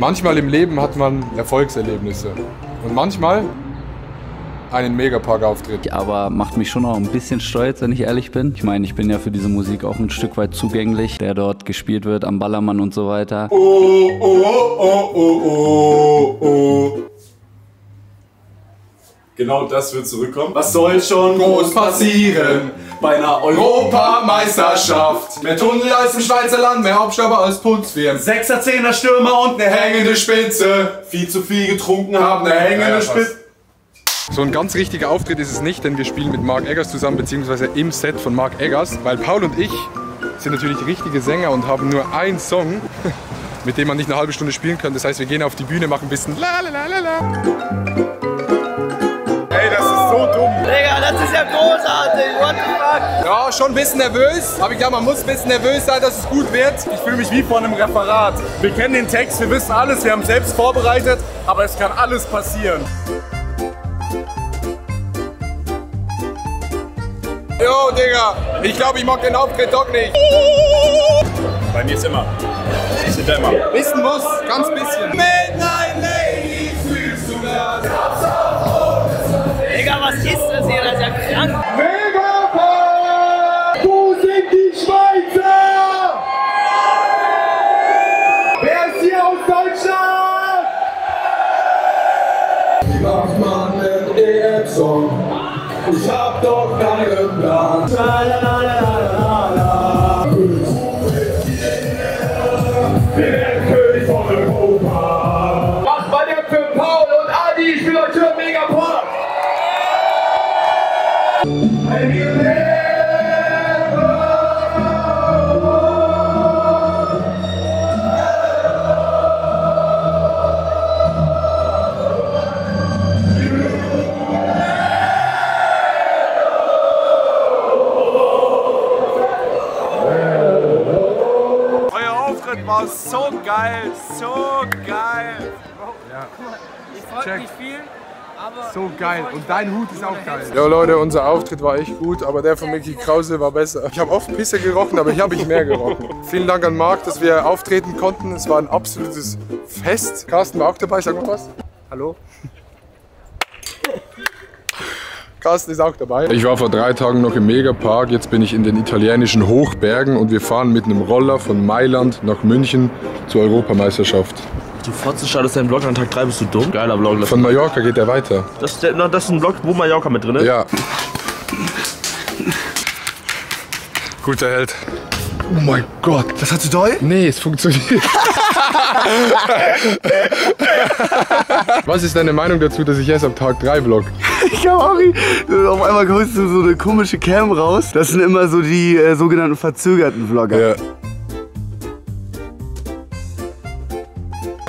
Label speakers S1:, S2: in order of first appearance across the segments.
S1: Manchmal im Leben hat man Erfolgserlebnisse und manchmal einen Megapark-Auftritt.
S2: Aber macht mich schon auch ein bisschen stolz, wenn ich ehrlich bin. Ich meine, ich bin ja für diese Musik auch ein Stück weit zugänglich, der dort gespielt wird am Ballermann und so weiter.
S3: Oh, oh, oh, oh, oh, oh. Genau das wird zurückkommen. Was soll schon groß passieren bei einer Europameisterschaft? Mehr Tunnel als im Schweizer Land, mehr Hauptstauber als Putzfirmen. 6er, 10er Stürmer und eine hängende Spitze. Viel zu viel getrunken haben, eine hängende Spitze.
S1: So ein ganz richtiger Auftritt ist es nicht, denn wir spielen mit Mark Eggers zusammen, beziehungsweise im Set von Mark Eggers. Weil Paul und ich sind natürlich richtige Sänger und haben nur einen Song, mit dem man nicht eine halbe Stunde spielen kann. Das heißt, wir gehen auf die Bühne, machen ein bisschen la la la la la.
S3: Ey, das ist so dumm.
S4: Digga, das ist ja großartig. What the fuck?
S1: Ja, schon ein bisschen nervös, aber ich glaube, man muss ein bisschen nervös sein, dass es gut wird.
S3: Ich fühle mich wie vor einem Referat. Wir kennen den Text, wir wissen alles, wir haben selbst vorbereitet, aber es kann alles passieren.
S1: Jo, Digga, ich glaube, ich mag den Auftritt doch nicht.
S3: Bei mir ist immer. Ich sind da immer.
S1: Wissen muss, ganz bisschen.
S3: Midnight Ladies, fühlst du das?
S4: Digga, was ist das hier? Das ist ja krank.
S3: Megapark! Wo sind die Schweizer? Wer ist hier aus Deutschland? Wie macht man einen EM-Song? Ich hab doch keinen Plan. La, la, la, la, la, la. Der König von Europa. Was war der für Paul und Adi? Ich will euch hören, Megapark. War so geil, so geil.
S1: Ja.
S4: Ich folge nicht viel, aber...
S1: So geil. Und dein Hut ist auch geil. Ja, Leute, unser Auftritt war echt gut, aber der von Micky Krause war besser. Ich habe oft Pisse gerochen, aber hier habe ich mehr gerochen. Vielen Dank an Marc, dass wir auftreten konnten. Es war ein absolutes Fest. Carsten war auch dabei, sag mal was. Hallo. Carsten ist auch dabei. Ich war vor 3 Tagen noch im Megapark, jetzt bin ich in den italienischen Hochbergen und wir fahren mit einem Roller von Mailand nach München zur Europameisterschaft.
S5: Du Fotze, startest deinen Vlog an Tag 3, bist du dumm? Geiler Vlog.
S1: Von Mallorca geht der weiter.
S5: Das ist ein Vlog, wo Mallorca mit drin ist?
S1: Ja. Guter Held. Oh mein Gott.
S3: Das hat zu doll?
S1: Nee, es funktioniert. Was ist deine Meinung dazu, dass ich erst am Tag 3 vlog?
S6: Ich hab auch auf einmal holst du so eine komische Cam raus. Das sind immer so die sogenannten verzögerten Vlogger.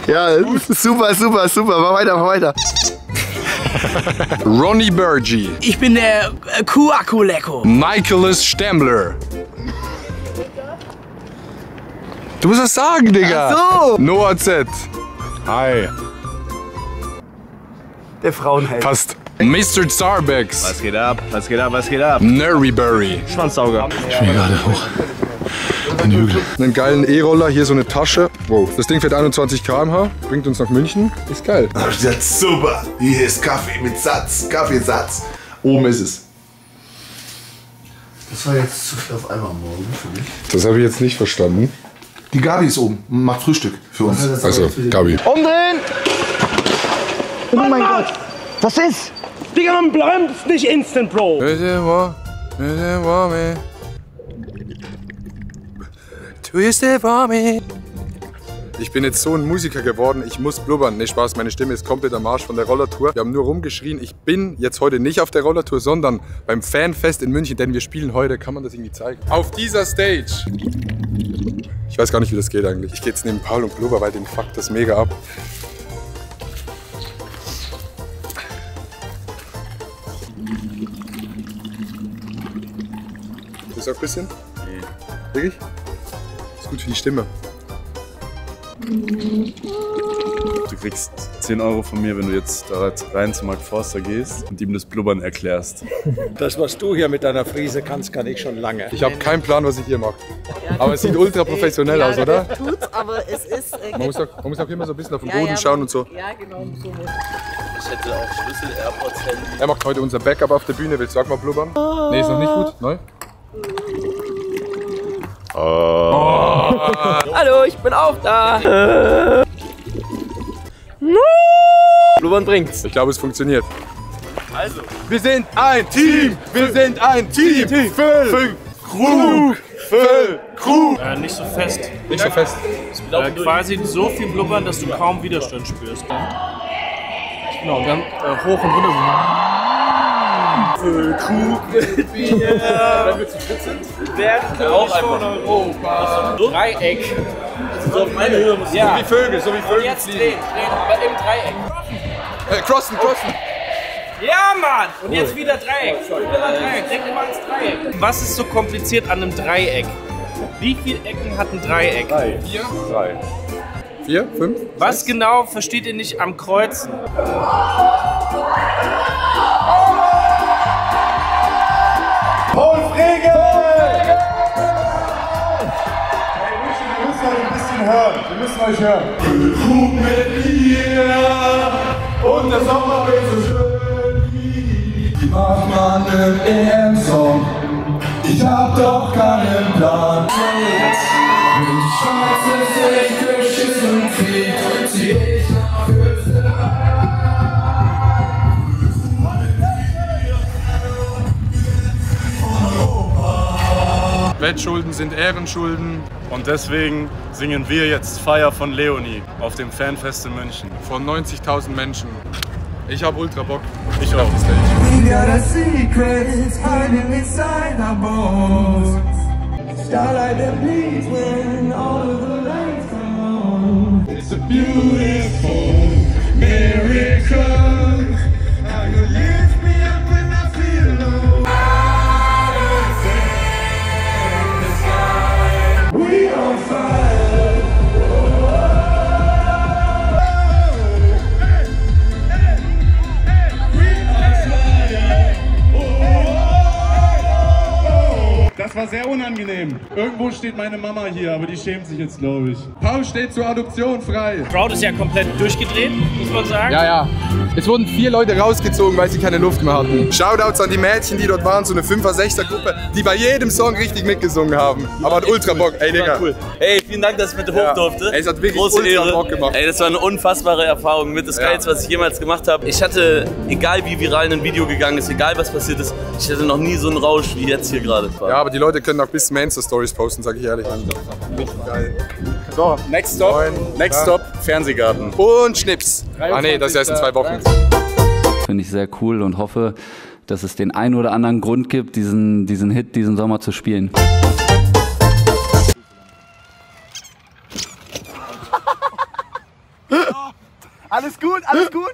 S6: Ja, super, super, super. Mach weiter, mach weiter.
S1: Ronny Burgi.
S4: Ich bin der Kuakuleko.
S1: Michaelis Stemmler. Du musst das sagen, Digga.
S6: Ach so.
S1: Noah Z. Hi.
S6: Der Frauenheld.
S1: Passt. Mr. Starbucks.
S5: Was geht ab? Was geht ab? Was geht ab?
S1: Nerryberry.
S5: Schwanzsauger.
S1: Ich bin gerade hoch. Ein Hügel. Einen geilen E-Roller, hier so eine Tasche. Wow. Das Ding fährt 21 km/h, bringt uns nach München. Ist geil.
S7: Das ist super. Hier ist Kaffee mit Satz. Kaffeesatz. Oben ist es. Das war jetzt zu viel auf einmal morgen für mich.
S1: Das habe ich jetzt nicht verstanden.
S7: Die Gabi ist oben. Macht Frühstück für uns.
S1: Also, Gabi.
S4: Umdrehen!
S6: Oh mein Gott. Was ist?
S4: Digga, man bleibt nicht instant, Bro.
S1: Ich bin jetzt so ein Musiker geworden, ich muss blubbern. Ne, Spaß, meine Stimme ist komplett am Arsch von der Rollertour. Wir haben nur rumgeschrien. Ich bin jetzt heute nicht auf der Rollertour, sondern beim Fanfest in München, denn wir spielen heute, kann man das irgendwie zeigen? Auf dieser Stage. Ich weiß gar nicht, wie das geht eigentlich. Ich gehe jetzt neben Paul und blubber, weil den fuckt das mega ab. Das auch ein bisschen? Nee. Wirklich? Ist gut für die Stimme. Du kriegst
S3: 10 Euro von mir, wenn du jetzt da rein zu Mark Forster gehst und ihm das Blubbern erklärst.
S8: Das, was du hier mit deiner Frise kannst, kann ich schon lange.
S1: Ich habe keinen Plan, was ich hier mache. Aber es sieht ultra professionell aus, oder?
S9: Tut's, aber es ist...
S1: Man muss auch immer so ein bisschen auf den Boden schauen und so.
S9: Ja, genau. So muss
S5: Ich hätte auch Schlüssel, AirPods, Handy.
S1: Er macht heute unser Backup auf der Bühne. Willst du auch mal blubbern? Nee, ist noch nicht gut. Neu?
S4: Hallo, ich bin auch da. Blubbern bringt's.
S1: Ich glaube, es funktioniert. Also, wir sind ein Team! Wir sind ein Team! Füll Krug! Füll Krug!
S10: Nicht so fest.
S1: Nicht so fest.
S10: Quasi so viel blubbern, dass du kaum Widerstand spürst. Genau, und dann hoch und runter. Füll Krug mit mir. Wenn wir zu dritt sind, werden wir auch von Europa. Dreieck. So auf meine Höhe muss
S1: Ja. So wie Vögel, so wie Vögel.
S10: Und jetzt drehen, aber im Dreieck.
S1: Crossen.
S10: Ja, Mann! Und jetzt wieder Dreieck. Denk immer ans Dreieck. Was ist so kompliziert an einem Dreieck? Wie viele Ecken hat ein Dreieck?
S1: 3. 4, 5.
S10: Was genau versteht ihr nicht am Kreuzen?
S3: Paul Frege! Hey, wir müssen euch ein bisschen hören. Wir müssen euch hören. Krug mit mir und der Sommer wird so schön. Mach mal einen EM-Song. Ich hab doch keinen Plan. Mit schwarzes Licht beschissen Krieg zieh ich nach Österreich.
S1: Wettschulden sind Ehrenschulden.
S3: Und deswegen singen wir jetzt Feier von Leonie auf dem Fanfest in München.
S1: Von 90.000 Menschen. Ich hab ultra Bock.
S3: Ich auch.
S11: We got a secret hiding inside our bones. Starlight that bleeds when all of the lights come on. It's a beautiful miracle. How you lift me up when I feel low. We on fire.
S3: Das war sehr unangenehm. Irgendwo steht meine Mama hier, aber die schämt sich jetzt, glaube ich.
S1: Paul steht zur Adoption frei.
S10: Crowd ist ja komplett durchgedreht, muss man sagen.
S1: Ja. Es wurden 4 Leute rausgezogen, weil sie keine Luft mehr hatten. Shoutouts an die Mädchen, die dort waren, so eine 5er, 6er Gruppe, die bei jedem Song richtig mitgesungen haben. Aber hat ultra Bock. Ey, Digga.
S5: Cool. Ey, vielen Dank, dass ich mit hoch durfte.
S1: Ey, es hat wirklich
S5: große
S1: ultra
S5: Ehre.
S1: Bock gemacht.
S5: Ey, das war eine unfassbare Erfahrung. Mit das Geilste, was ich jemals gemacht habe. Ich hatte, egal wie viral ein Video gegangen ist, egal was passiert ist, ich hatte noch nie so einen Rausch wie jetzt hier gerade.
S1: Ja, aber die Leute können auch bis zum Insta-Stories posten, sag ich ehrlich. Geil.
S3: So, Next Stop, Fernsehgarten.
S1: Und Schnips. Ah nee, das ist erst in 2 Wochen.
S2: Finde ich sehr cool und hoffe, dass es den einen oder anderen Grund gibt, diesen Hit diesen Sommer zu spielen.
S6: Alles gut, alles gut.